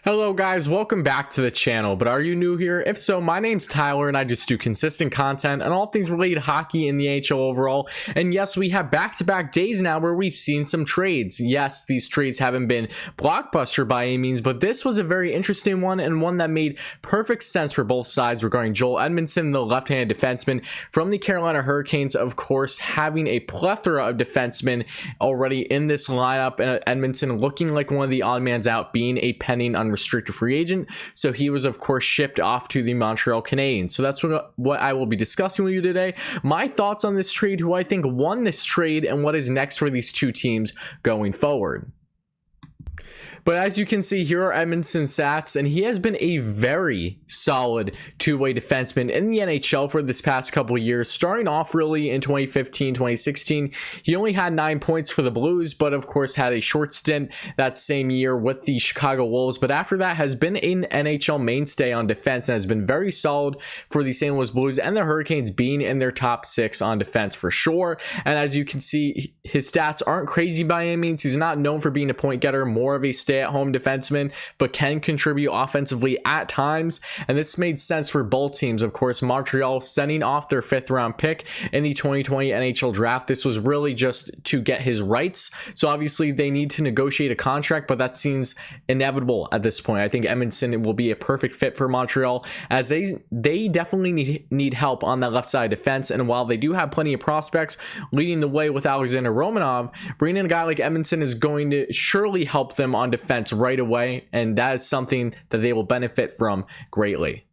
Hello guys, welcome back to the channel, but are you new here? If so, my name's Tyler and I just do consistent content on all things related to hockey in the NHL overall. And yes, we have back-to-back days now where we've seen some trades. Yes, these trades haven't been blockbuster by any means, but this was a very interesting one and one that made perfect sense for both sides regarding Joel Edmundson, the left-handed defenseman from the Carolina Hurricanes, of course, having a plethora of defensemen already in this lineup, and Edmundson looking like one of the odd mans out, being a pending unrestricted free agent. So he was, of course, shipped off to the Montreal Canadiens. So that's what I will be discussing with you today. My thoughts on this trade, who I think won this trade, and what is next for these two teams going forward. But as you can see, here are Edmundson's stats, and he has been a very solid two-way defenseman in the NHL for this past couple of years. Starting off really in 2015, 2016, he only had 9 points for the Blues, but of course had a short stint that same year with the Chicago Wolves. But after that has been an NHL mainstay on defense and has been very solid for the St. Louis Blues and the Hurricanes, being in their top 6 on defense for sure. And as you can see, his stats aren't crazy by any means. He's not known for being a point getter, more of a stay-at-home defenseman, but can contribute offensively at times. And this made sense for both teams. Of course, Montreal sending off their 5th round pick in the 2020 NHL draft. This was really just to get his rights. So obviously they need to negotiate a contract, but that seems inevitable at this point. I think Edmundson will be a perfect fit for Montreal, as they definitely need help on that left side defense. And while they do have plenty of prospects leading the way with Alexander Romanov, bringing in a guy like Edmundson is going to surely help them on defense right away, and that is something that they will benefit from greatly.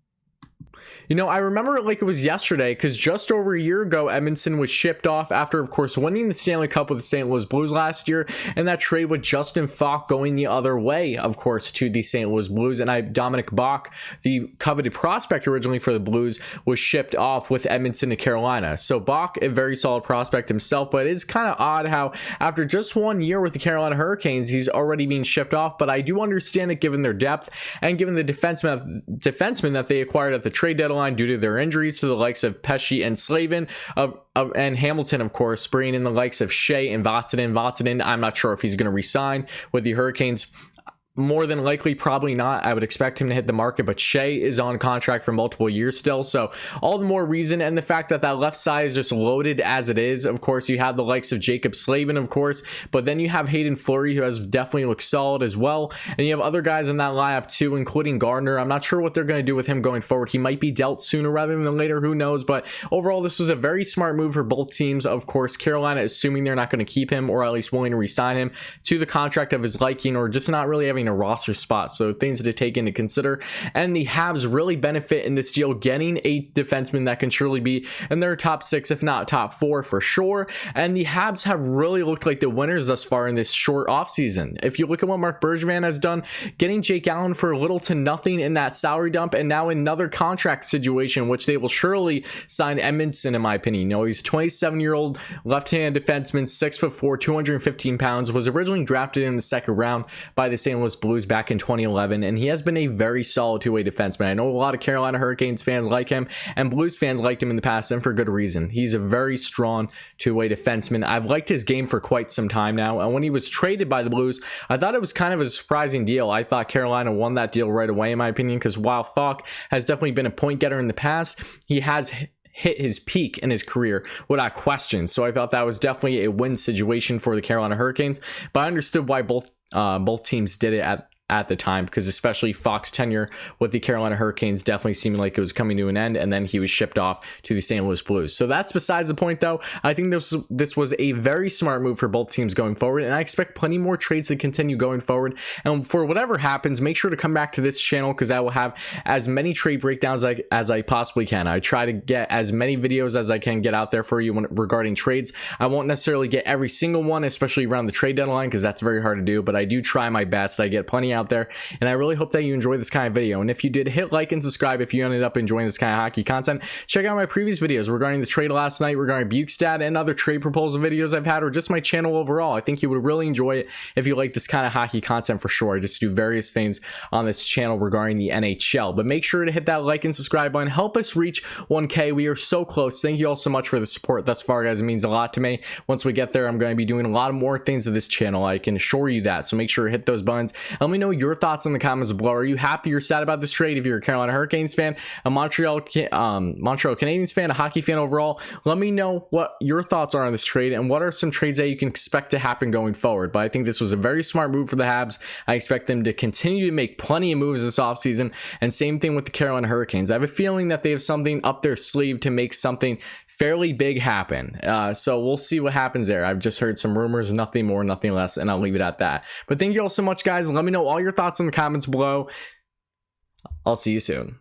You know, I remember it like it was yesterday, because just over a year ago, Edmundson was shipped off after, of course, winning the Stanley Cup with the St. Louis Blues last year, and that trade with Justin Falk going the other way, of course, to the St. Louis Blues. And Dominic Bach, the coveted prospect originally for the Blues, was shipped off with Edmundson to Carolina. So Bach, a very solid prospect himself, but it is kind of odd how after just 1 year with the Carolina Hurricanes, he's already being shipped off. But I do understand it given their depth and given the defensemen that they acquired at the trade deadline due to their injuries to the likes of Pesce and Slavin, and Hamilton, of course, bringing in the likes of Shea and Vatanen. I'm not sure if he's going to resign with the Hurricanes. More than likely, probably not. I would expect him to hit the market, but Shea is on contract for multiple years still, so all the more reason. And the fact that that left side is just loaded as it is. Of course, you have the likes of Jacob Slavin, of course, but then you have Hayden Fleury, who has definitely looked solid as well, and you have other guys in that lineup too, including Gardner. I'm not sure what they're going to do with him going forward. He might be dealt sooner rather than later, who knows, but overall, this was a very smart move for both teams. Of course, Carolina, assuming they're not going to keep him, or at least willing to re-sign him to the contract of his liking, or just not really having a roster spot. So things to take into consider. And the Habs really benefit in this deal, getting a defenseman that can surely be in their top 6, if not top 4 for sure. And the Habs have really looked like the winners thus far in this short offseason. If you look at what Marc Bergevin has done, getting Jake Allen for little to nothing in that salary dump, and now another contract situation, which they will surely sign Edmundson, in my opinion. You know, he's a 27-year-old left-handed defenseman, 6'4", 215 pounds, was originally drafted in the 2nd round by the St. Louis Blues back in 2011, and he has been a very solid two-way defenseman. I know a lot of Carolina Hurricanes fans like him, and Blues fans liked him in the past, and for good reason. He's a very strong two-way defenseman. I've liked his game for quite some time now, and when he was traded by the Blues, I thought it was kind of a surprising deal. I thought Carolina won that deal right away, in my opinion, because while Falk has definitely been a point getter in the past, he has hit his peak in his career without question. So I thought that was definitely a win situation for the Carolina Hurricanes, but I understood why both teams did it at the time, because especially Fox's tenure with the Carolina Hurricanes definitely seemed like it was coming to an end, and then he was shipped off to the St. Louis Blues. So that's besides the point, though. I think this was a very smart move for both teams going forward, and I expect plenty more trades to continue going forward. And for whatever happens, make sure to come back to this channel, because I will have as many trade breakdowns as I possibly can. I try to get as many videos as I can get out there for you regarding trades. I won't necessarily get every single one, especially around the trade deadline, because that's very hard to do, but I do try my best. I get plenty out there, and I really hope that you enjoy this kind of video. And if you did, hit like and subscribe if you ended up enjoying this kind of hockey content. Check out my previous videos regarding the trade last night, regarding Bukestad, and other trade proposal videos I've had, or just my channel overall. I think you would really enjoy it if you like this kind of hockey content for sure. I just do various things on this channel regarding the NHL, but make sure to hit that like and subscribe button. Help us reach 1K. We are so close. Thank you all so much for the support thus far, guys. It means a lot to me. Once we get there, I'm going to be doing a lot more things to this channel. I can assure you that. So make sure to hit those buttons. Let me know know your thoughts in the comments below. Are you happy or sad about this trade? If you're a Carolina Hurricanes fan, a Montreal Canadiens fan, a hockey fan overall, let me know what your thoughts are on this trade and what are some trades that you can expect to happen going forward. But I think this was a very smart move for the Habs. I expect them to continue to make plenty of moves this offseason, and same thing with the Carolina Hurricanes. I have a feeling that they have something up their sleeve to make something fairly big happen. So we'll see what happens there. I've just heard some rumors, nothing more, nothing less, and I'll leave it at that. But thank you all so much, guys. Let me know all your thoughts in the comments below. I'll see you soon.